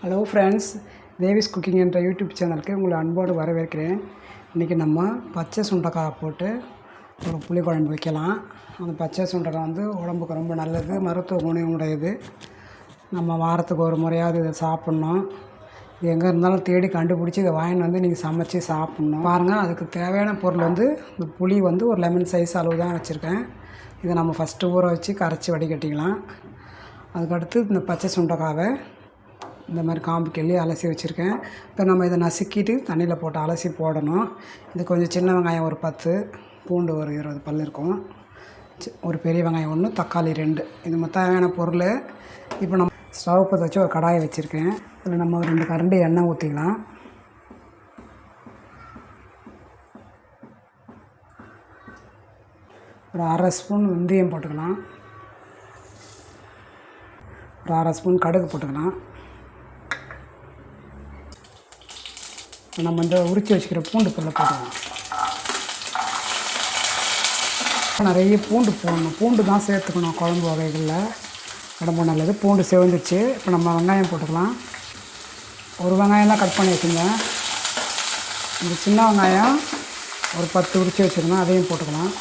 Hello friends, Devi's cooking என்ற YouTube சேனலுக்கு உங்களை அன்போடு வரவேற்கிறேன். இன்றைக்கி நம்ம பச்சை சுண்டைக்காய் போட்டு ஒரு புளிக்குழம்பு வைக்கலாம். அந்த பச்சை சுண்டைக்காய் உடம்புக்கு ரொம்ப நல்லது, மருத்துவ குணம் உடையது. நம்ம வாரத்துக்கு ஒரு முறையாவது இதை சாப்பிட்ணும். இது எங்கே இருந்தாலும் தேடி கண்டுபிடிச்சி இதை வாங்கிட்டு நீங்கள் சமைச்சி சாப்பிட்ணும். பாருங்கள், அதுக்கு தேவையான பொருள் இந்த புளி ஒரு லெமன் சைஸ் அளவு தான் வச்சுருக்கேன். இதை நம்ம ஃபஸ்ட்டு ஊற வச்சு கரைச்சி வடிகட்டிக்கலாம். அதுக்கடுத்து இந்த பச்சை சுண்டைக்காவை இந்த மாதிரி காம்பு கிள்ளி அலசி வச்சுருக்கேன். இப்போ நம்ம இதை நசுக்கிட்டு தண்ணியில் போட்டு அலசி போடணும். இது கொஞ்சம் சின்ன வெங்காயம் ஒரு 10, பூண்டு ஒரு 20 பல் இருக்கும், ஒரு பெரிய வெங்காயம் 1, தக்காளி 2. இது தேவையான பொருள். இப்போ நம்ம ஸ்டவ் பற்ற வச்சு ஒரு கடாயை வச்சுருக்கேன். இதில் நம்ம 2 கரண்டி எண்ணெய் ஊற்றிக்கலாம். ஒரு 1/2 ஸ்பூன் வெந்தயம் போட்டுக்கலாம். ஒரு 1/2 ஸ்பூன் கடுகு போட்டுக்கலாம். நம்ம உரித்து வச்சுக்கிற பூண்டு பல்ல போட்டுக்கலாம். நிறைய பூண்டு போடணும். பூண்டு தான் சேர்த்துக்கணும் குழம்பு வகைகளில், உடம்பு நல்லது. பூண்டு செவந்துச்சு. இப்போ நம்ம வெங்காயம் போட்டுக்கலாம். ஒரு வெங்காயம் தான் கட் பண்ணி வச்சுருந்தேன். இந்த சின்ன வெங்காயம் ஒரு 10 உரித்து வச்சுருந்தேன், அதையும் போட்டுக்கலாம்.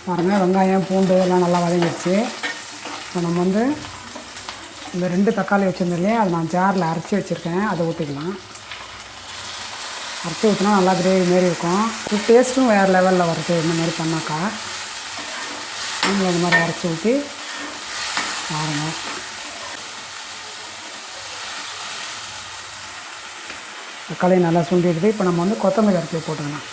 பாருங்கள், வெங்காயம் பூண்டு எல்லாம் நல்லா வதங்கிடுச்சு. இப்போ நம்ம இந்த 2 தக்காளி வச்சுருந்தோம் இல்லையா, அதை நான் ஜாரில் அரைச்சி வச்சுருக்கேன், அதை ஊற்றிக்கலாம். அரைச்சி ஊற்றினா நல்லா கிரேவி மாரி இருக்கும். இது டேஸ்ட்டும் வேறு லெவலில் வருது. இந்த மாதிரி பண்ணாக்கா நீங்களும் இந்த மாதிரி அரைச்சி ஊற்றி பாருங்கள். தக்காளி நல்லா சுண்டிடுது. இப்போ நம்ம கொத்தமல்லி அரைச்சி போட்டுக்கலாம்.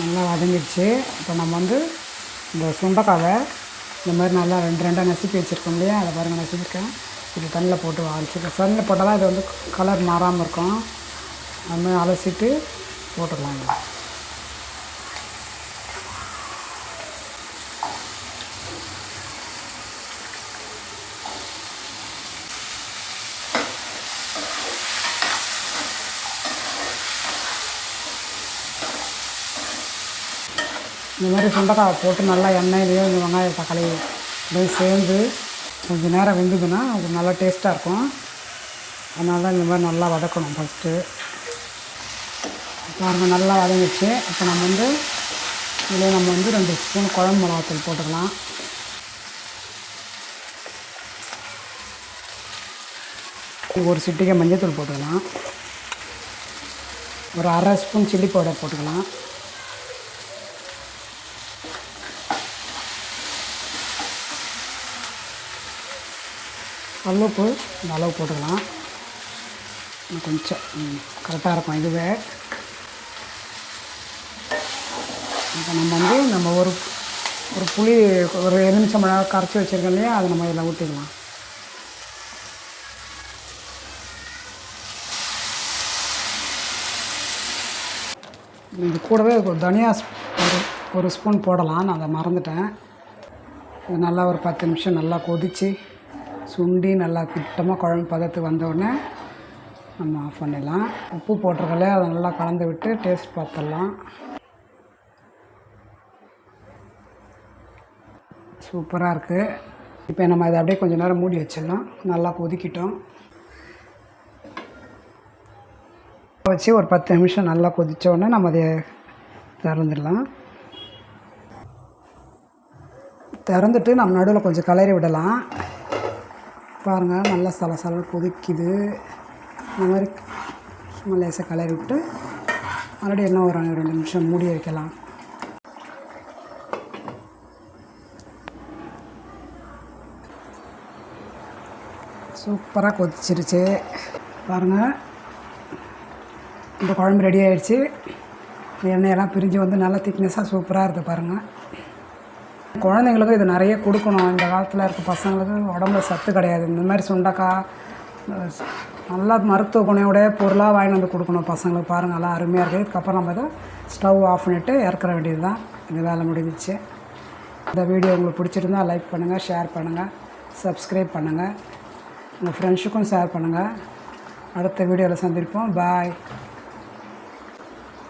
நல்லா வதங்கிடுச்சு. இப்போ நம்ம இந்த சுண்டைக்காவை இந்த மாதிரி நல்லா 2 நசுக்கி வச்சுருக்கோம் இல்லையா, அதை பாருங்கள் நசுக்கிருக்கேன். இது தண்ணியில் போட்டு அலசிக்க. தண்ணியில் போட்டால் தான் இது கலர் மாறாமல் இருக்கும். அது மாதிரி அலசிட்டு போட்டுடலாம். இந்த மாதிரி சுண்டைக்காவை போட்டு நல்லா எண்ணெயிலையும் இந்த வெங்காயம் தக்காளி அப்படியே சேர்ந்து கொஞ்சம் நேரம் வெந்ததுன்னா அது நல்லா டேஸ்ட்டாக இருக்கும். அதனால தான் இந்த மாதிரி நல்லா வதக்கணும். ஃபஸ்ட்டு பாருங்கள், நல்லா வதங்கிடுச்சு. இப்போ நம்ம இதில் நம்ம 2 ஸ்பூன் குழம்பு மிளகாத்தூள் போட்டுக்கலாம். ஒரு சிட்டிகை மஞ்சள் போட்டுக்கலாம். ஒரு 1/2 ஸ்பூன் சில்லி பவுடர் போட்டுக்கலாம். கல்லுப்பு இந்த அளவு போட்டுக்கலாம். கொஞ்சம் கரெக்டாக இருக்கும் இதுவே. இப்போ நம்ம ஒரு புளி ஒரு எலுமிச்சம்பழம் கரைச்சி வச்சுருக்கோம் இல்லையா, அதை நம்ம இதில் ஊற்றிக்கலாம். இது கூடவே தனியா ஒரு ஸ்பூன் போடலாம். நான் அதை மறந்துட்டேன். இது நல்லா ஒரு 10 நிமிஷம் நல்லா கொதித்து சுண்டி நல்லா திட்டமாக குழம்பு பதத்துக்கு வந்தோடனே நம்ம ஆஃப் பண்ணிடலாம். உப்பு போட்டிருக்கல, அதை நல்லா கலந்து விட்டு டேஸ்ட் பார்த்துடலாம். சூப்பராக இருக்குது. இப்போ நம்ம இதை அப்படியே கொஞ்சம் நேரம் மூடி வச்சிடலாம். நல்லா கொதிக்கிட்டோம். வச்சு ஒரு 10 நிமிஷம் நல்லா கொதித்தோடனே நம்ம அதை திறந்துடலாம். திறந்துட்டு நம்ம நடுவில் கொஞ்சம் கிளறி விடலாம். பாருங்கள், நல்லா சலசலன்னு கொதிக்குது. இந்த மாதிரி சும்மா லேசாக கிளறி விட்டு மறுபடியும் என்ன ஒரு 2 நிமிஷம் மூடி வைக்கலாம். சூப்பராக கொதிச்சிருச்சு. பாருங்கள், இந்த குழம்பு ரெடி ஆகிடுச்சு. எண்ணெயெல்லாம் பிரிஞ்சு நல்லா திக்னஸாக சூப்பராக இருக்குது. பாருங்கள், குழந்தைங்களுக்கும் இது நிறைய கொடுக்கணும். இந்த காலத்தில் இருக்க பசங்களுக்கு உடம்புல சத்து கிடையாது. இந்த மாதிரி சுண்டைக்காய் நல்லா மருத்துவ குணையோடைய பொருளாக வாங்கி வந்து கொடுக்கணும் பசங்களுக்கு. பாருங்கள் நல்லா அருமையாக இருக்குது. இதுக்கப்புறம் நம்ம இதை ஸ்டவ் ஆஃப் பண்ணிவிட்டு இறக்குற வேண்டியது தான். இந்த வேலை முடிஞ்சிச்சு. இந்த வீடியோ உங்களுக்கு பிடிச்சிருந்தால் லைக் பண்ணுங்கள், ஷேர் பண்ணுங்கள், சப்ஸ்கிரைப் பண்ணுங்கள், உங்கள் ஃப்ரெண்ட்ஸுக்கும் ஷேர் பண்ணுங்கள். அடுத்த வீடியோவில் சந்திப்போம். பாய்.